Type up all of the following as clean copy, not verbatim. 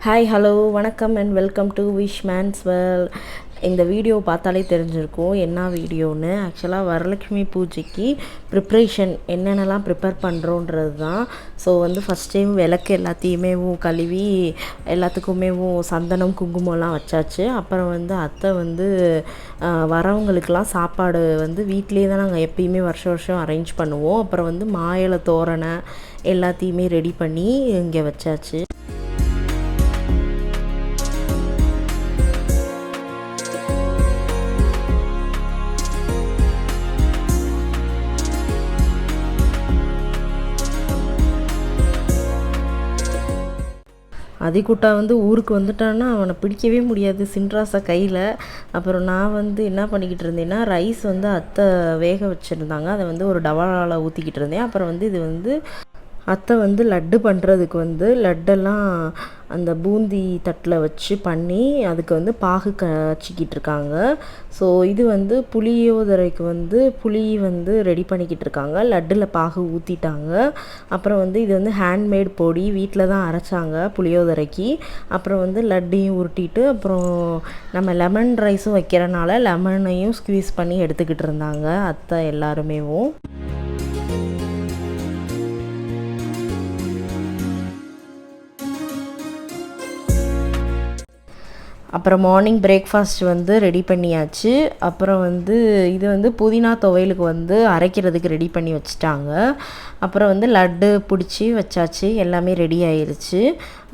Hi hello வணக்கம் and welcome to Vish man's world. இந்த video பார்த்தாலே தெரிஞ்சிருக்கும் என்ன வீடியோன்னு. ஆக்சுவலாக வரலட்சுமி பூஜைக்கு ப்ரிப்ரேஷன் என்னென்னலாம் ப்ரிப்பேர் பண்ணுறோன்றது தான். ஸோ ஃபஸ்ட் டைம் விளக்கு எல்லாத்தையுமே கழுவி எல்லாத்துக்குமே சந்தனம் குங்குமம்லாம் வச்சாச்சு. அப்புறம் அத்தை வரவங்களுக்கெலாம் சாப்பாடு வீட்டிலே தான் நாங்கள் எப்பயுமே வருஷம் வருஷம் அரேஞ்ச் பண்ணுவோம். அப்புறம் மா இலை தோரணை எல்லாத்தையுமே ரெடி பண்ணி இங்கே வச்சாச்சு. அதிகுட்டா ஊருக்கு வந்துட்டான்னா அவனை பிடிக்கவே முடியாது, சின்ராசை கையில். அப்புறம் நான் என்ன பண்ணிக்கிட்டு இருந்தேன்னா, ரைஸ் அத்தை வேக வச்சுருந்தாங்க, அதை ஒரு டவாவில் ஊற்றிக்கிட்டு இருந்தேன். அப்புறம் இது அத்தை லட்டு பண்ணுறதுக்கு லட்டெல்லாம் அந்த பூந்தி தட்டில் வச்சு பண்ணி அதுக்கு பாகு காய்ச்சிக்கிட்டு இருக்காங்க. ஸோ இது புளியோதரைக்கு புளி ரெடி பண்ணிக்கிட்டு இருக்காங்க. லட்டில் பாகு ஊற்றிட்டாங்க. அப்புறம் இது ஹேண்ட்மேட் பொடி, வீட்டில் தான் அரைச்சாங்க புளியோதரைக்கு. அப்புறம் லட்டையும் உருட்டிட்டு அப்புறம் நம்ம லெமன் ரைஸும் வைக்கிறனால லெமனையும் ஸ்க்வீஸ் பண்ணி எடுத்துக்கிட்டு இருந்தாங்க அத்தை எல்லாருமேவும். அப்புறம் மார்னிங் பிரேக்ஃபாஸ்ட் ரெடி பண்ணியாச்சு. அப்புறம் இது புதினா துவையலுக்கு அரைக்கிறதுக்கு ரெடி பண்ணி வச்சுட்டாங்க. அப்புறம் லட்டு பிடிச்சி வச்சாச்சு, எல்லாமே ரெடி ஆயிடுச்சு.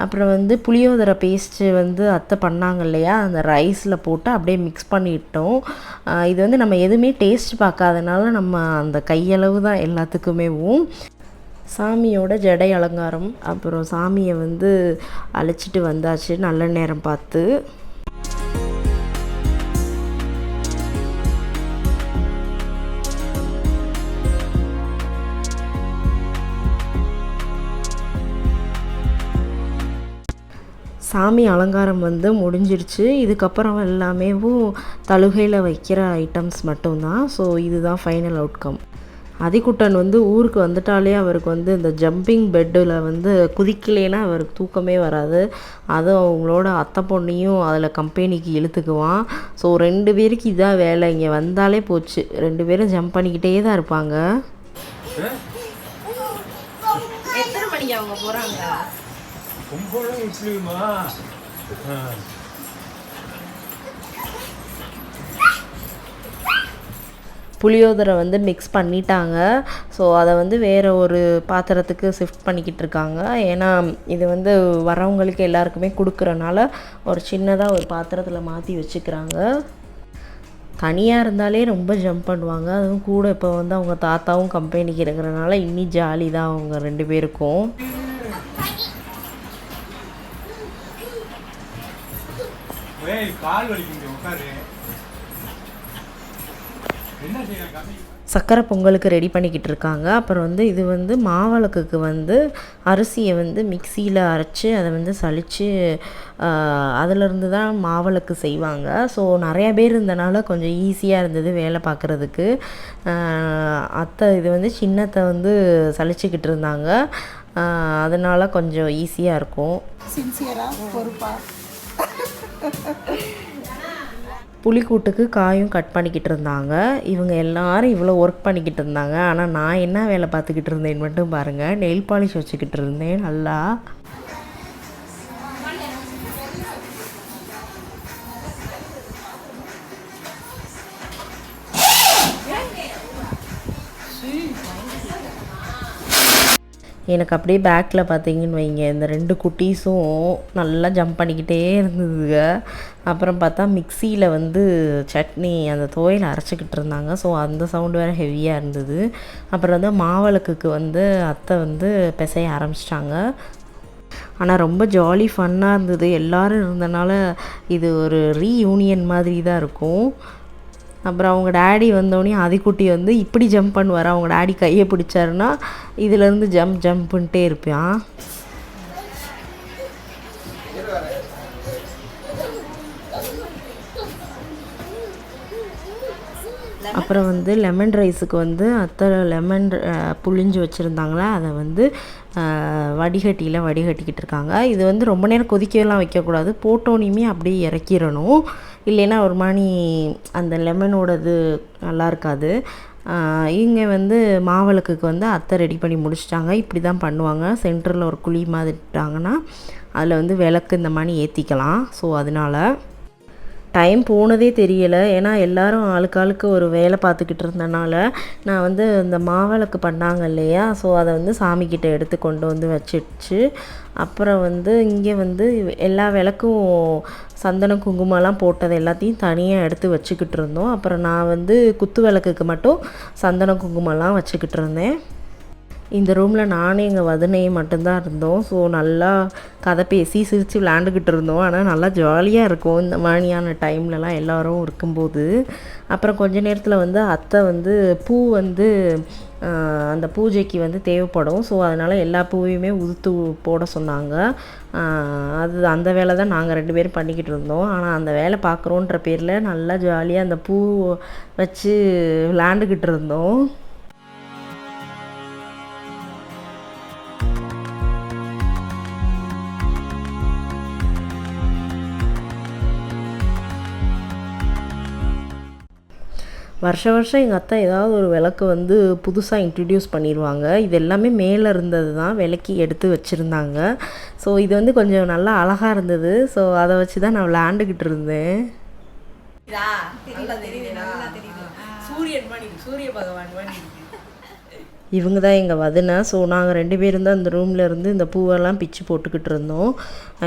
அப்புறம் புளியோதரை பேஸ்ட்டு அத்தை பண்ணாங்க இல்லையா, அந்த ரைஸில் போட்டு அப்படியே மிக்ஸ் பண்ணிட்டோம். இது நம்ம எதுவுமே டேஸ்ட் பார்க்காதனால நம்ம அந்த கையளவு தான் எல்லாத்துக்குமேவும். சாமியோட ஜடை அலங்காரம், அப்புறம் சாமியை அழைச்சிட்டு வந்தாச்சு நல்ல நேரம் பார்த்து. சாமி அலங்காரம் முடிஞ்சிருச்சு. இதுக்கப்புறம் எல்லாமே தழுகையில் வைக்கிற ஐட்டம்ஸ் மட்டும்தான். ஸோ இதுதான் ஃபைனல் அவுட்கம். அதிகுட்டன் ஊருக்கு வந்துட்டாலே அவருக்கு இந்த ஜம்பிங் பெட்டில் குதிக்கலைன்னா அவருக்கு தூக்கமே வராது. அதுவும் அவங்களோட அத்தை பொண்ணையும் அதில் கம்பெனிக்கு இழுத்துக்குவான். ஸோ 2 பேருக்கு இதான் வேலை. இங்கே வந்தாலே போச்சு, 2 பேரும் ஜம்ப் பண்ணிக்கிட்டே தான் இருப்பாங்க. எத்தனை மணிக்கு அவங்க போகிறாங்க? புளியோதரை மிக்ஸ் பண்ணிட்டாங்க. ஸோ அதை வேறு ஒரு பாத்திரத்துக்கு ஷிஃப்ட் பண்ணிக்கிட்டு இருக்காங்க. ஏன்னா இது வரவங்களுக்கு எல்லாருக்குமே கொடுக்குறனால ஒரு சின்னதாக ஒரு பாத்திரத்தில் மாற்றி வச்சுக்கிறாங்க. தனியாக இருந்தாலே ரொம்ப ஜம்ப் பண்ணுவாங்க. அதுவும் கூட இப்போ அவங்க தாத்தாவும் கம்பெனிக்கு இருக்கிறனால இன்னி ஜாலி தான் அவங்க 2 பேருக்கும். சக்கரை பொங்கலுக்கு ரெடி பண்ணிக்கிட்டு இருக்காங்க. அப்புறம் இது மாவிளக்குக்கு அரிசியை மிக்சியில் அரைச்சி அதை சலித்து அதிலிருந்து தான் மாவிளக்கு செய்வாங்க. ஸோ நிறையா பேர் இருந்தனால கொஞ்சம் ஈஸியாக இருந்தது வேலை பார்க்குறதுக்கு. அத்தை இது சின்னத்தை சலிச்சுக்கிட்டு இருந்தாங்க, அதனால் கொஞ்சம் ஈஸியாக இருக்கும். சின்சியராக பொறுப்பாக புளிக்கூட்டுக்கு காயும் கட் பண்ணிக்கிட்டு இருந்தாங்க. இவங்க எல்லாரும் இவ்வளோ ஒர்க் பண்ணிக்கிட்டு இருந்தாங்க. ஆனால் நான் என்ன வேலை பார்த்துக்கிட்டு இருந்தேன்னு மட்டும் பாருங்கள். நெயில் பாலிஷ் வச்சுக்கிட்டு இருந்தேன் நல்லா. எனக்கு அப்படியே பேக்கில் பார்த்தீங்கன்னு வைங்க, இந்த 2 குட்டீஸும் நல்லா ஜம்ப் பண்ணிக்கிட்டே இருந்ததுங்க. அப்புறம் பார்த்தா மிக்சியில் சட்னி அந்த துவையல் அரைச்சிக்கிட்டு இருந்தாங்க. ஸோ அந்த சவுண்டு வேறு ஹெவியாக இருந்தது. அப்புறம் மாவிளக்குக்கு அத்தை பிசைய ஆரம்பிச்சிட்டாங்க. ஆனால் ரொம்ப ஜாலி ஃபன்னாக இருந்தது. எல்லோரும் இருந்தனால இது ஒரு ரீயூனியன் மாதிரி தான் இருக்கும். அப்புறம் அவங்க டேடி வந்தோடனே அதிகுட்டி இப்படி ஜம்ப் பண்ணுவார். அவங்க டேடி கையை பிடிச்சாருன்னா இதுலேருந்து ஜம்ப்புன்ட்டே இருப்பான். அப்புறம் வந்து லெமன் ரைஸுக்கு வந்து அத்தை லெமன் புழிஞ்சு வச்சுருந்தாங்களே அதை வந்து வடிகட்டியில் வடிகட்டிக்கிட்டு இருக்காங்க. இது வந்து ரொம்ப நேரம் கொதிக்கலாம் வைக்கக்கூடாது, போட்டோனையுமே அப்படியே இறக்கிடணும், இல்லைன்னா ஒரு மாதிரி அந்த லெமனோடது நல்லா இருக்காது. இங்கே வந்து மாவிளக்குக்கு வந்து அத்தை ரெடி பண்ணி முடிச்சிட்டாங்க. இப்படி தான் பண்ணுவாங்க. சென்டரில் ஒரு குழி மாதிரிட்டாங்கன்னா அதில் வந்து விளக்கு இந்த மாதிரி ஏற்றிக்கலாம். ஸோ அதனால் டைம் போனதே தெரியலை. ஏன்னா எல்லோரும் ஆளுக்காளுக்கு ஒரு வேலை பார்த்துக்கிட்டு இருந்தனால நான் வந்து இந்த மாவிளக்கு பண்ணாங்க இல்லையா, ஸோ அதை வந்து சாமிக்கிட்ட எடுத்து கொண்டு வந்து வச்சிடுச்சு. அப்புறம் வந்து இங்கே வந்து எல்லா விளக்கும் சந்தனம் குங்குமம்லாம் போட்டது எல்லாத்தையும் தனியாக எடுத்து வச்சுக்கிட்டு இருந்தோம். அப்புறம் நான் வந்து குத்து விளக்குக்கு மட்டும் சந்தனம் குங்குமம்லாம் வச்சுக்கிட்டு இருந்தேன். இந்த ரூமில் நானும் எங்கள் வதனையும் மட்டும்தான் இருந்தோம். ஸோ நல்லா கதை பேசி சிரித்து விளையாண்டுக்கிட்டு இருந்தோம். ஆனால் நல்லா ஜாலியாக இருக்கும் இந்த மாதிரியான டைம்லலாம் எல்லோரும் இருக்கும்போது. அப்புறம் கொஞ்ச நேரத்தில் வந்து அத்தை வந்து பூ வந்து அந்த பூஜைக்கு வந்து தேவைப்படும். ஸோ அதனால் எல்லா பூவையுமே உதுத்து போட சொன்னாங்க. அது அந்த வேலை தான் நாங்கள் 2 பேரும் பண்ணிக்கிட்டு இருந்தோம். ஆனால் அந்த வேலை பார்க்குறோன்ற பேரில் நல்லா ஜாலியாக அந்த பூ வச்சு விளையாண்டுக்கிட்டு இருந்தோம். வருஷம் எங்கள் அத்தை ஏதாவது ஒரு விளக்கு வந்து புதுசாக இன்ட்ரடியூஸ் பண்ணிடுவாங்க. இது எல்லாமே மேலே இருந்தது தான் விளக்கி எடுத்து வச்சுருந்தாங்க. ஸோ இது வந்து கொஞ்சம் நல்லா அழகாக இருந்தது. ஸோ அதை வச்சு தான் நான் விளையாண்டுக்கிட்டு இருந்தேன். சூரிய பகவான் இவங்க தான் எங்கள் வதனை. ஸோ நாங்கள் 2 பேரும் தான் இந்த ரூமில் இருந்து இந்த பூவெல்லாம் பிச்சு போட்டுக்கிட்டு இருந்தோம்.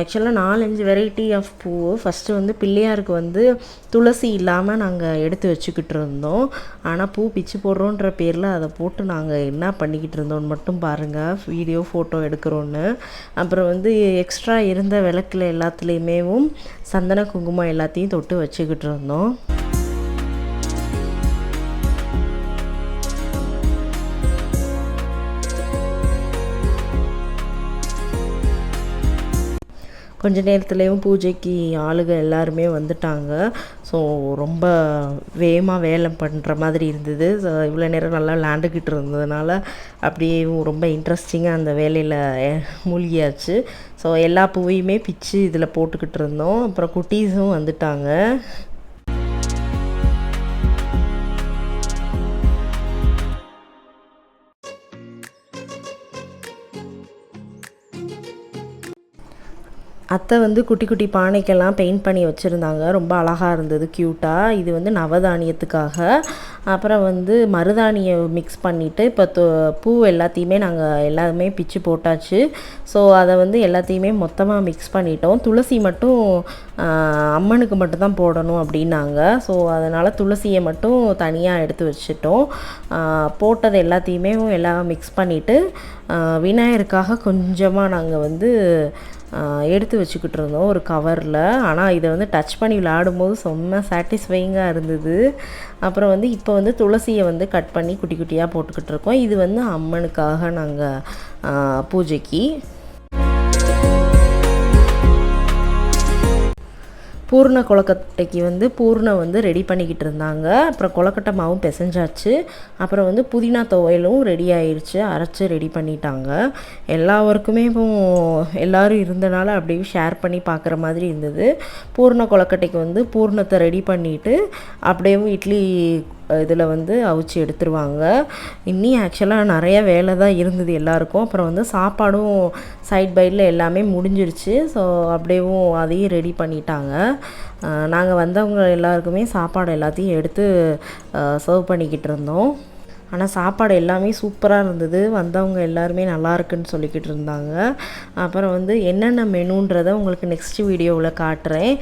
ஆக்சுவலாக 4-5 வெரைட்டி ஆஃப் பூ. ஃபஸ்ட்டு வந்து பிள்ளையாருக்கு வந்து துளசி இல்லாமல் நாங்கள் எடுத்து வச்சுக்கிட்டு இருந்தோம். ஆனால் பூ பிச்சு போடுறோன்ற பேரில் அதை போட்டு நாங்கள் என்ன பண்ணிக்கிட்டு இருந்தோன்னு மட்டும் பாருங்கள், வீடியோ ஃபோட்டோ எடுக்கிறோன்னு. அப்புறம் வந்து எக்ஸ்ட்ரா இருந்த விளக்கில் எல்லாத்துலேயுமேவும் சந்தன குங்குமம் எல்லாத்தையும் தொட்டு வச்சுக்கிட்டு இருந்தோம். கொஞ்ச நேரத்துலேயும் பூஜைக்கு ஆளுங்க எல்லாருமே வந்துட்டாங்க. ஸோ ரொம்ப வேகமாக வேலை பண்ணுற மாதிரி இருந்தது. ஸோ இவ்வளோ நேரம் நல்லா விளையாண்டுக்கிட்டு இருந்ததுனால அப்படியே ரொம்ப இன்ட்ரெஸ்டிங்காக அந்த வேலையில் மூழ்கியாச்சு. ஸோ எல்லா பூவையுமே பிச்சு இதில் போட்டுக்கிட்டு இருந்தோம். அப்புறம் குட்டீஸும் வந்துட்டாங்க. அத்தை வந்து குட்டி குட்டி பானைக்கெல்லாம் பெயிண்ட் பண்ணி வச்சுருந்தாங்க. ரொம்ப அழகாக இருந்தது, க்யூட்டாக. இது வந்து நவதானியத்துக்காக. அப்புறம் வந்து மருதாணியை மிக்ஸ் பண்ணிவிட்டு இப்போ பூ எல்லாத்தையுமே நாங்கள் எல்லாமே பிச்சு போட்டாச்சு. ஸோ அதை வந்து எல்லாத்தையுமே மொத்தமாக மிக்ஸ் பண்ணிட்டோம். துளசி மட்டும் அம்மனுக்கு மட்டும்தான் போடணும் அப்படின்னாங்க. ஸோ அதனால் துளசியை மட்டும் தனியாக எடுத்து வச்சுட்டோம். போட்டது எல்லாத்தையுமே எல்லாம் மிக்ஸ் பண்ணிவிட்டு விநாயகருக்காக கொஞ்சமாக நாங்கள் வந்து எடுத்து வச்சுக்கிட்டு இருந்தோம் ஒரு கவரில். ஆனால் இதை வந்து டச் பண்ணி விளையாடும்போது செம்ம சாட்டிஸ்ஃபைங்காக இருந்தது. அப்புறம் வந்து இப்போ வந்து துளசியை வந்து கட் பண்ணி குட்டி குட்டியாக போட்டுக்கிட்டு இருக்கோம். இது வந்து அம்மனுக்காக நாங்கள் பூஜைக்கு. பூர்ண கொழுக்கட்டைக்கு வந்து பூர்ணம் வந்து ரெடி பண்ணிக்கிட்டு இருந்தாங்க. அப்புறம் கொழுக்கட்டை மாவும் பிசைஞ்சாச்சு. அப்புறம் வந்து புதினா துவையலும் ரெடி ஆயிடுச்சு, அரைச்சி ரெடி பண்ணிட்டாங்க. எல்லா ஒர்க்குமே இப்போ எல்லோரும் இருந்தனால அப்படியே ஷேர் பண்ணி பார்க்குற மாதிரி இருந்தது. பூர்ண கொழுக்கட்டைக்கு வந்து பூர்ணத்தை ரெடி பண்ணிவிட்டு அப்படியே இட்லி இதில் வந்து அவிச்சு எடுத்துருவாங்க. இன்னி ஆக்சுவலாக நிறைய வேலை தான் இருந்தது எல்லாருக்கும். அப்புறம் வந்து சாப்பாடும் சைட் பைடில் எல்லாமே முடிஞ்சிருச்சு. ஸோ அப்படியேவும் அதையும் ரெடி பண்ணிட்டாங்க. நாங்கள் வந்தவங்க எல்லாருக்குமே சாப்பாடு எல்லாத்தையும் எடுத்து சர்வ் பண்ணிக்கிட்டு இருந்தோம். ஆனால் சாப்பாடு எல்லாமே சூப்பராக இருந்தது. வந்தவங்க எல்லாருமே நல்லா இருக்குன்னு சொல்லிக்கிட்டு இருந்தாங்க. அப்புறம் வந்து என்னென்ன மெனுன்றதை உங்களுக்கு நெக்ஸ்ட் வீடியோவில் காட்டுறேன்.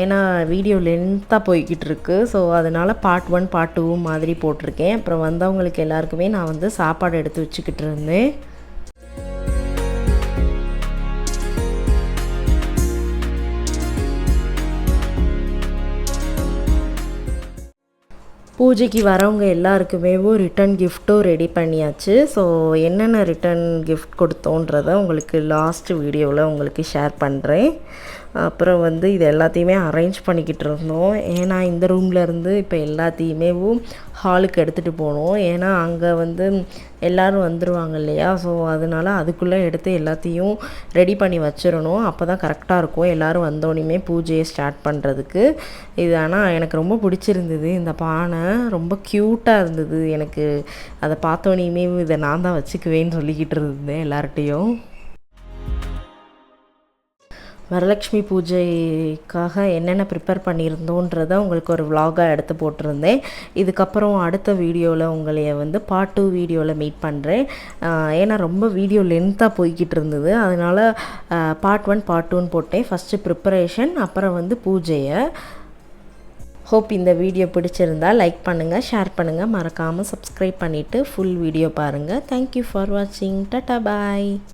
ஏன்னா வீடியோ லென்த்தாக போய்கிட்டு இருக்கு. ஸோ அதனால் பார்ட் 1 பார்ட் 2 மாதிரி போட்டிருக்கேன். அப்புறம் வந்தவங்களுக்கு எல்லாருக்குமே நான் வந்து சாப்பாடு எடுத்து வச்சுக்கிட்டு இருந்தேன். பூஜைக்கு வரவங்க எல்லாருக்குமே ரிட்டன் கிஃப்ட்டும் ரெடி பண்ணியாச்சு. ஸோ என்னென்ன ரிட்டன் கிஃப்ட் கொடுத்தோன்றதை உங்களுக்கு லாஸ்ட் வீடியோவில் உங்களுக்கு ஷேர் பண்ணுறேன். அப்புறம் வந்து இது எல்லாத்தையுமே அரேஞ்ச் பண்ணிக்கிட்டு இருந்தோம். ஏன்னா இந்த ரூம்லேருந்து இப்போ எல்லாத்தையுமே ஹாலுக்கு எடுத்துகிட்டு போகணும். ஏன்னா அங்கே வந்து எல்லோரும் வந்துடுவாங்க இல்லையா, ஸோ அதனால் அதுக்குள்ளே எடுத்து எல்லாத்தையும் ரெடி பண்ணி வச்சிடணும். அப்போ தான் கரெக்டாக இருக்கும் எல்லோரும் வந்தோடனே பூஜையை ஸ்டார்ட் பண்ணுறதுக்கு. இது ஆனால் எனக்கு ரொம்ப பிடிச்சிருந்தது. இந்த பானை ரொம்ப க்யூட்டாக இருந்தது. எனக்கு அதை பார்த்தோன்னே இதை நான் தான் வச்சுக்குவேன்னு சொல்லிக்கிட்டு இருந்தேன் எல்லார்கிட்டேயும். வரலட்சுமி பூஜைக்காக என்னென்ன ப்ரிப்பேர் பண்ணியிருந்தோன்றதை உங்களுக்கு ஒரு விலாகாக எடுத்து போட்டிருந்தேன். இதுக்கப்புறம் அடுத்த வீடியோவில் உங்களைய வந்து பார்ட் 2 வீடியோவில் மீட் பண்ணுறேன். ஏன்னா ரொம்ப வீடியோ லென்த்தாக போய்கிட்டு இருந்தது, அதனால் பார்ட் 1 பார்ட் 2ன்னு போட்டேன். ஃபஸ்ட்டு ப்ரிப்பரேஷன், அப்புறம் வந்து பூஜையை. ஹோப் இந்த வீடியோ பிடிச்சிருந்தால் லைக் பண்ணுங்கள், ஷேர் பண்ணுங்கள், மறக்காமல் சப்ஸ்கிரைப் பண்ணிவிட்டு ஃபுல் வீடியோ பாருங்கள். தேங்க்யூ ஃபார் வாட்சிங். டாட்டா பாய்.